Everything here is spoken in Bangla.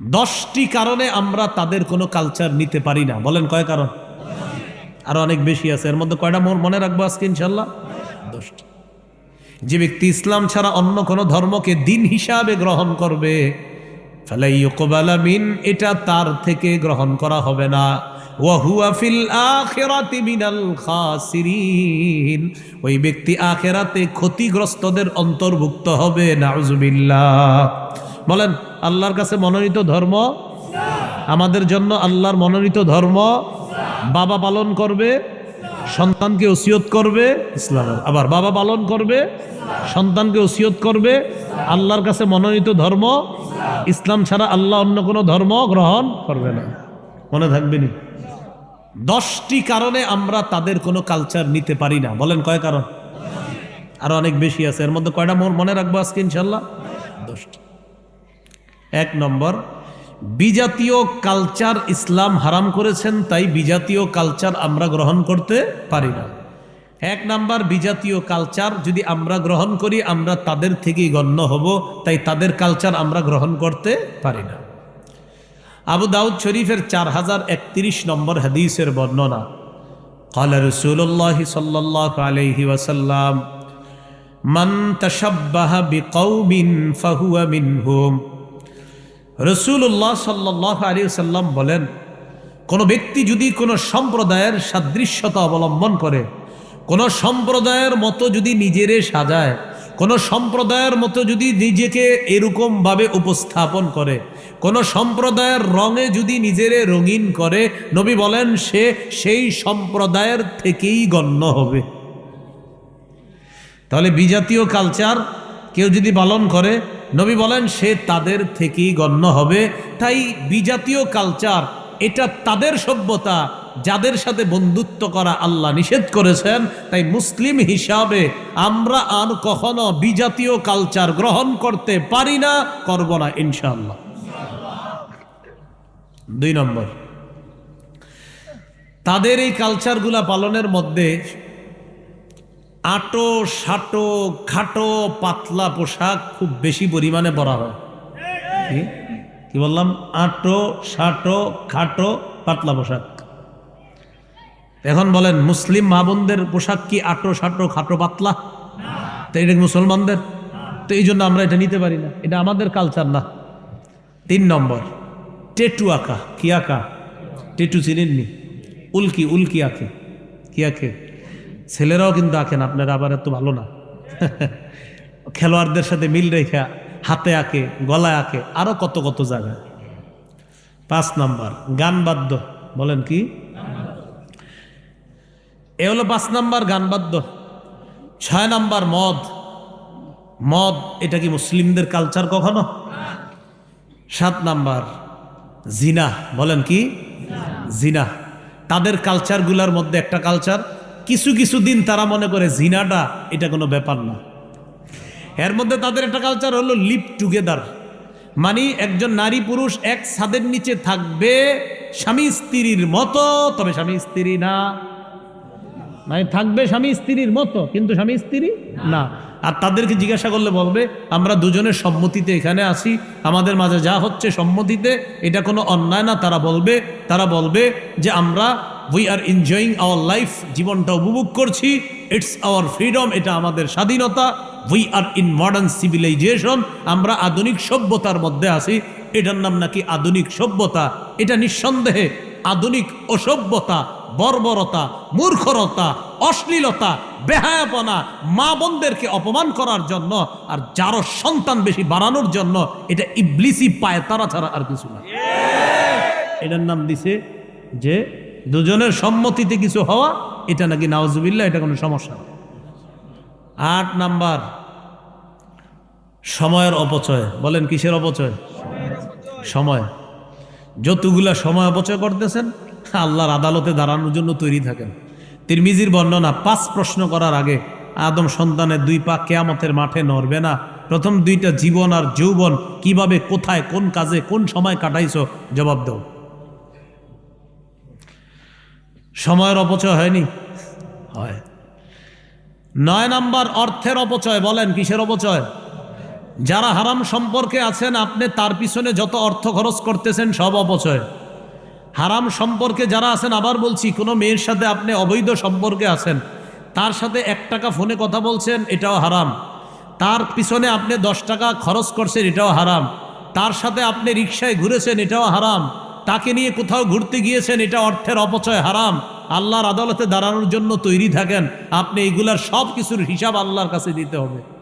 10টি কারণে আমরা তাদের কোনো কালচার নিতে পারি না। বলেন কয় কারণ? আরো অনেক বেশি আছে, এর মধ্যে কয়টা মনে রাখবো আজকে ইনশাল্লাহ? 10টি। যে ব্যক্তি ইসলাম ছাড়া অন্য কোনো ধর্মকে দিন হিসাবে গ্রহণ করবে, ফালা ইউকবালা মিন, এটা তার থেকে গ্রহণ করা হবে না। ওয়া হুয়া ফিল আখিরাতি মিনাল খাসিরিন, ওই ব্যক্তি আখিরাতে ক্ষতিগ্রস্তদের অন্তর্ভুক্ত হবে। নাউজুবিল্লাহ। বলেন আল্লাহর কাছে মনোনীত ধর্ম আমাদের জন্য, আল্লাহর মনোনীত ধর্ম বাবা পালন করবে, সন্তানকে ওসিয়ত করবে ইসলামের, আবার বাবা পালন করবে, সন্তানকে ওসিয়ত করবে। আল্লাহর কাছে মনোনীত ধর্ম ইসলাম ছাড়া আল্লাহ অন্য কোনো ধর্ম গ্রহণ করবে না। মনে থাকবে নি? 10টি কারণে আমরা তাদের কোনো কালচার নিতে পারি না। বলেন কয় কারণ? আরো অনেক বেশি আছে, এর মধ্যে কয়টা মনে রাখবো আজকে ইনশাল্লাহ? 10টি। 1 নম্বর, বিজাতীয় কালচার ইসলাম হারাম করেছেন, তাই বিজাতীয় কালচার আমরা গ্রহণ করতে পারি না। 1 নাম্বার, বিজাতীয় কালচার যদি আমরা গ্রহণ করি আমরা তাদের থেকেই গণ্য হব, তাই তাদের কালচার আমরা গ্রহণ করতে পারি না। আবু দাউদ শরীফের 4031 নম্বর হাদিসের বর্ণনা, ক্বালা রাসূলুল্লাহ সাল্লাল্লাহু আলাইহি ওয়াসাল্লাম, মান তাশাব্বাহা বিকওমিন ফাহুয়া মিনহুম। রাসূলুল্লাহ সাল্লাল্লাহু আলাইহি ওয়াসাল্লাম বলেন, কোন ব্যক্তি যদি কোনো সম্প্রদায়ের সাদৃশ্যতা অবলম্বন করে, কোন সম্প্রদায়ের মতো যদি নিজেরে সাজায়, কোন সম্প্রদায়ের মতো যদি নিজেকে এরকম ভাবে উপস্থাপন করে, কোন সম্প্রদায়ের রঙে যদি নিজেরে রঙিন করে, নবী বলেন সে সেই সম্প্রদায়ের থেকেই গণ্য হবে। তাহলে বিজাতীয় কালচার কেউ যদি পালন করে, নবী বলেন সে তাদের থেকেই গণ্য হবে। তাই বিজাতীয় কালচার এটা তাদের সভ্যতা, যাদের সাথে বন্ধুত্ব করা আল্লাহ নিষেধ করেছেন। তাই মুসলিম হিসাবে আমরা আর কখনো বিজাতীয় কালচার গ্রহণ করতে পারি না, করব না ইনশাআল্লাহ। 2 নম্বর, তাদের এই কালচারগুলা পালনের মধ্যে আটো সাটো খাটো পাতলা পোশাক খুব বেশি পরিমাণে পরা হয়। কি বললাম? আটো সাটো খাটো পাতলা পোশাক। এখন বলেন মুসলিম মা বোনদের পোশাক কি আটো সাটো খাটো পাতলা? তো এটা মুসলমানদের, তো এই জন্য আমরা এটা নিতে পারি না, এটা আমাদের কালচার না। 3 নম্বর, টেটু আঁকা। কি আঁকা? টেটু চিনেননি? উল্কি আঁকে। কি আঁকে? ছেলেরাও কিন্তু আঁকেন, আপনারা আবার এত ভালো না। খেলোয়াড়দের সাথে মিল রেখা হাতে আঁকে, গলায় আঁকে, আরো কত কত জায়গায়। 5 নম্বর, গান বাদ্য। বলেন কি? এ হলো 5 নম্বর, গান বাদ্য। 6 নম্বর, মদ। এটা কি মুসলিমদের কালচার কখনো? 7 নম্বর, জিনা। বলেন কি? জিনা। তাদের কালচারগুলোর মধ্যে একটা কালচার, কিছু দিন তারা মনে করে জিনাটা এটা কোনো ব্যাপার না। এর মধ্যে তাদের একটা কালচার হলো লিভ টুগেদার, মানে একজন নারী পুরুষ এক ছাদের নিচে থাকবে স্বামী স্ত্রীর মতো, তবে স্বামী স্ত্রী না। মানে থাকবে স্বামী স্ত্রীর মতো কিন্তু স্বামী স্ত্রী না। আর তাদেরকে জিজ্ঞাসা করলে বলবে আমরা দুজনের সম্মতিতে এখানে আসি, আমাদের মাঝে যা হচ্ছে সম্মতিতে, এটা কোনো অন্যায় না। তারা বলবে যে আমরা we are enjoying our life, জীবনটা উপভোগ করছি, ইটস আওয়ার ফ্রিডম, এটা আমাদের স্বাধীনতা। We are in modern civilization, আমরা আধুনিক সভ্যতার মধ্যে আছি। এটার নাম নাকি আধুনিক সভ্যতা। এটা নিঃসন্দেহে আধুনিক অসভ্যতা, বর্বরতা, মূর্খতা, অশ্লীলতা, বেহায়াপনা, মা বোনদেরকে অপমান করার জন্য আর যারও সন্তান বেশি বাড়ানোর জন্য। এটা ইবলিসি পায় তারা ছাড়া আর কিছু না। এটার নাম দিছে যে দুজনের সম্মতিতে কিছু হওয়া, এটা নাকি নাউজুবিল্লাহ, এটা কোনো সমস্যা না। 8 নাম্বার, সময়ের অপচয়। বলেন কিসের অপচয়? সময়। যতগুলা সময় অপচয় করতেছেন, আল্লাহর আদালতে দাঁড়ানোর জন্য তৈরি থাকেন। তিরমিজির বর্ণনা, 5 প্রশ্ন করার আগে আদম সন্তানের 2 পা কিয়ামতের মাঠে নড়বে না। প্রথম 2টা জীবন আর যৌবন, কিভাবে, কোথায়, কোন কাজে, কোন সময় কাটাইছো, জবাব দাও। সময়ের অপচয় হয়নি? হয়। 9 নাম্বার, অর্থের অপচয়। বলেন কিসের অপচয়? যারা হারাম সম্পর্কে আছেন আপনি তার পিছনে যত অর্থ খরচ করতেছেন সব অপচয়। হারাম সম্পর্কে যারা আছেন, আবার বলছি, কোনো মেয়ের সাথে আপনি অবৈধ সম্পর্কে আছেন, তার সাথে 1 টাকা ফোনে কথা বলছেন, এটাও হারাম। তার পিছনে আপনি 10 টাকা খরচ করছেন, এটাও হারাম। তার সাথে আপনি রিকশায় ঘুরেছেন, এটাও হারাম। তাকে নিয়ে কোথাও ঘুরতে গিয়েছেন, এটা অর্থের অপচয়, হারাম। আল্লাহর আদালতে দাঁড়ানোর জন্য তৈরি থাকেন, আপনি এগুলার সব কিছুর হিসাব আল্লাহর কাছে দিতে হবে।